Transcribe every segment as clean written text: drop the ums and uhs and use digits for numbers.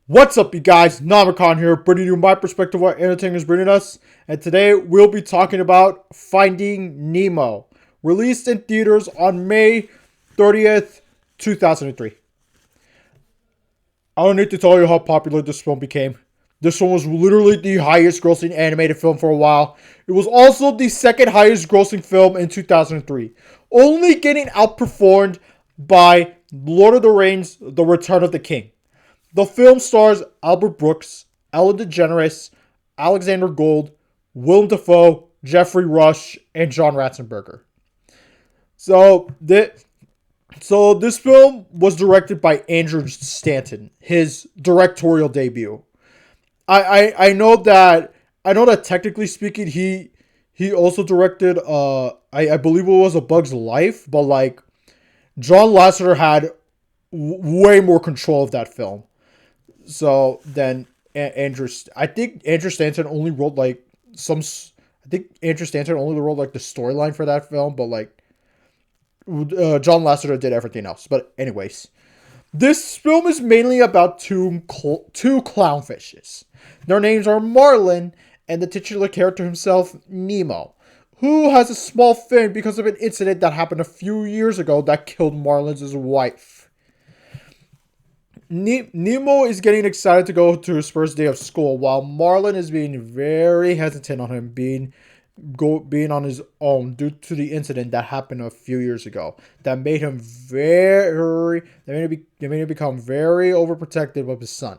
What's up, you guys? Namicon here, bringing you my perspective of what entertainment is bringing us. And today we'll be talking about Finding Nemo, released in theaters on May 30th, 2003. I don't need to tell you how popular this film became. This one was literally the highest grossing animated film for a while. It was also the second highest grossing film in 2003, only getting outperformed by Lord of the Rings: The Return of the King. The film stars Albert Brooks, Ellen DeGeneres, Alexander Gold, Willem Dafoe, Jeffrey Rush, and John Ratzenberger. So, this film was directed by Andrew Stanton, his directorial debut. I know that technically speaking, he also directed I believe it was A Bug's Life, but like John Lasseter had way more control of that film. So then Andrew, I think Andrew Stanton only wrote like some. I think Andrew Stanton only wrote like the storyline for that film, but like John Lasseter did everything else. But anyways, this film is mainly about two clownfishes. Their names are Marlin and the titular character himself, Nemo, who has a small fin because of an incident that happened a few years ago that killed Marlin's wife. Nemo is getting excited to go to his first day of school, while Marlin is being very hesitant on him being on his own due to the incident that happened a few years ago that made him that made him become very overprotective of his son.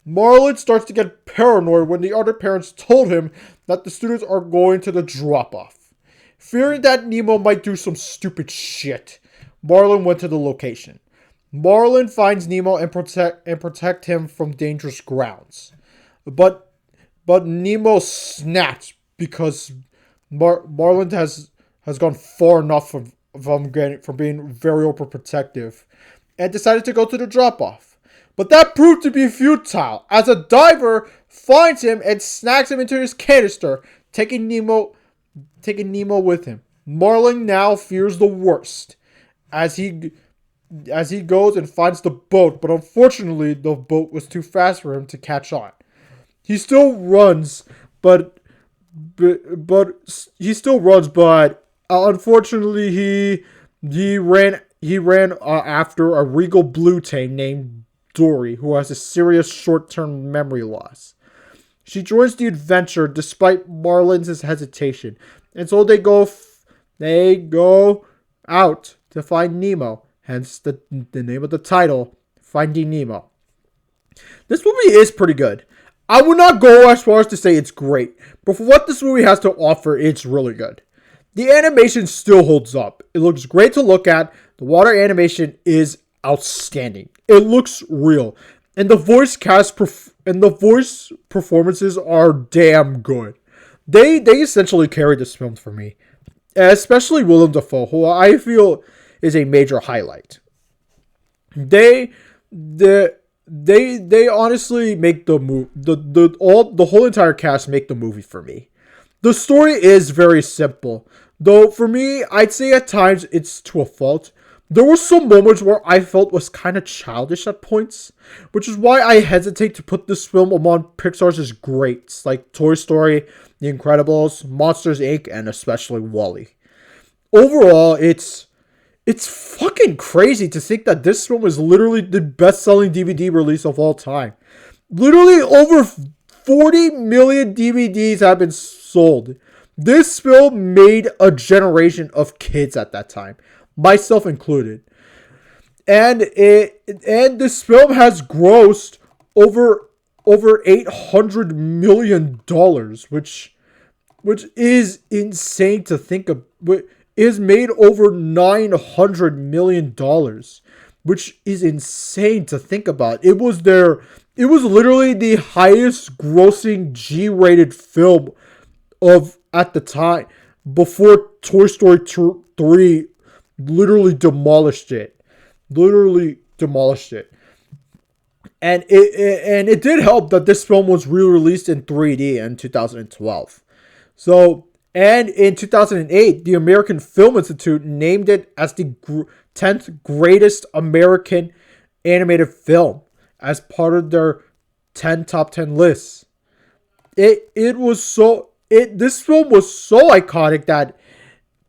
Marlin starts to get paranoid when the other parents told him that the students are going to the drop-off. Fearing that Nemo might do some stupid shit, Marlin went to the location. Marlin finds Nemo and protect him from dangerous grounds. But Nemo snaps because Marlin has gone far enough from being very overprotective and decided to go to the drop off. But that proved to be futile as a diver finds him and snacks him into his canister, taking Nemo with him. Marlin now fears the worst as he goes and finds the boat, but unfortunately the boat was too fast for him to catch on. He still runs, but unfortunately he ran after a regal blue tame named Dory, who has a serious short-term memory loss. She joins the adventure despite Marlin's hesitation, and so they go out to find Nemo. Hence the name of the title, Finding Nemo. This movie is pretty good. I would not go as far as to say it's great, but for what this movie has to offer, it's really good. The animation still holds up. It looks great to look at. The water animation is outstanding. It looks real. And the voice performances are damn good. They essentially carried this film for me. Especially Willem Dafoe, who I feel is a major highlight. They honestly make the whole entire cast make the movie for me. The story is very simple, though for me, I'd say at times it's to a fault. There were some moments where I felt was kind of childish at points, which is why I hesitate to put this film among Pixar's greats like Toy Story, The Incredibles, Monsters Inc., and especially WALL-E. Overall, it's fucking crazy to think that this film is literally the best-selling DVD release of all time. Literally over 40 million DVDs have been sold. This film made a generation of kids at that time, myself included. And this film has grossed over $800 million, which is insane to think of. Is made over $900 million, which is insane to think about. It was literally the highest grossing G-rated film of at the time before Toy Story 3 literally demolished it. And it did help that this film was re-released in 3D in 2012. So, and in 2008, the American Film Institute named it as the 10th greatest American animated film. as part of their 10 top 10 lists. It was so it this film was so iconic that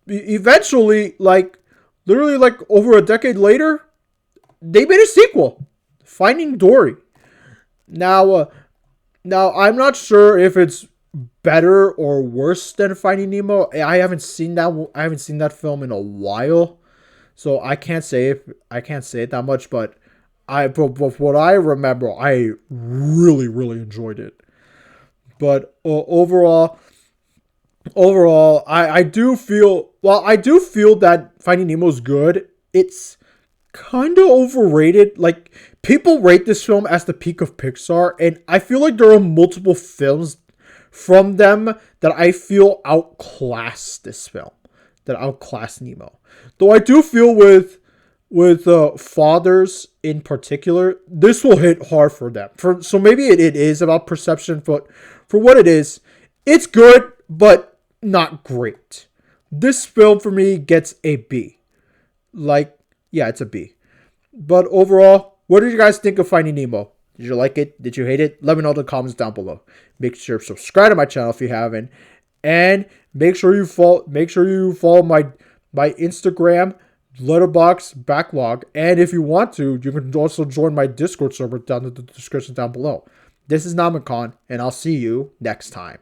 eventually, like literally like over a decade later, they made a sequel, Finding Dory. Now, now I'm not sure if it's better or worse than Finding Nemo. I haven't seen that. I haven't seen that film in a while, so I can't say it that much. But what I remember, I really enjoyed it. But overall, I do feel I do feel that Finding Nemo is good. It's kind of overrated. Like people rate this film as the peak of Pixar, and I feel like there are multiple films from them that I feel outclass this film, that outclass Nemo. Though I do feel with fathers in particular, this will hit hard for them. So maybe it is about perception, but for what it is, it's good, but not great. This film for me gets a B. Like, yeah, it's a B. But overall, what did you guys think of Finding Nemo? Did you like it? Did you hate it? Let me know in the comments down below. Make sure to subscribe to my channel if you haven't, and make sure you follow my Instagram, letterbox backlog, and if you want to, you can also join my Discord server down in the description down below. This is Namo, and I'll see you next time.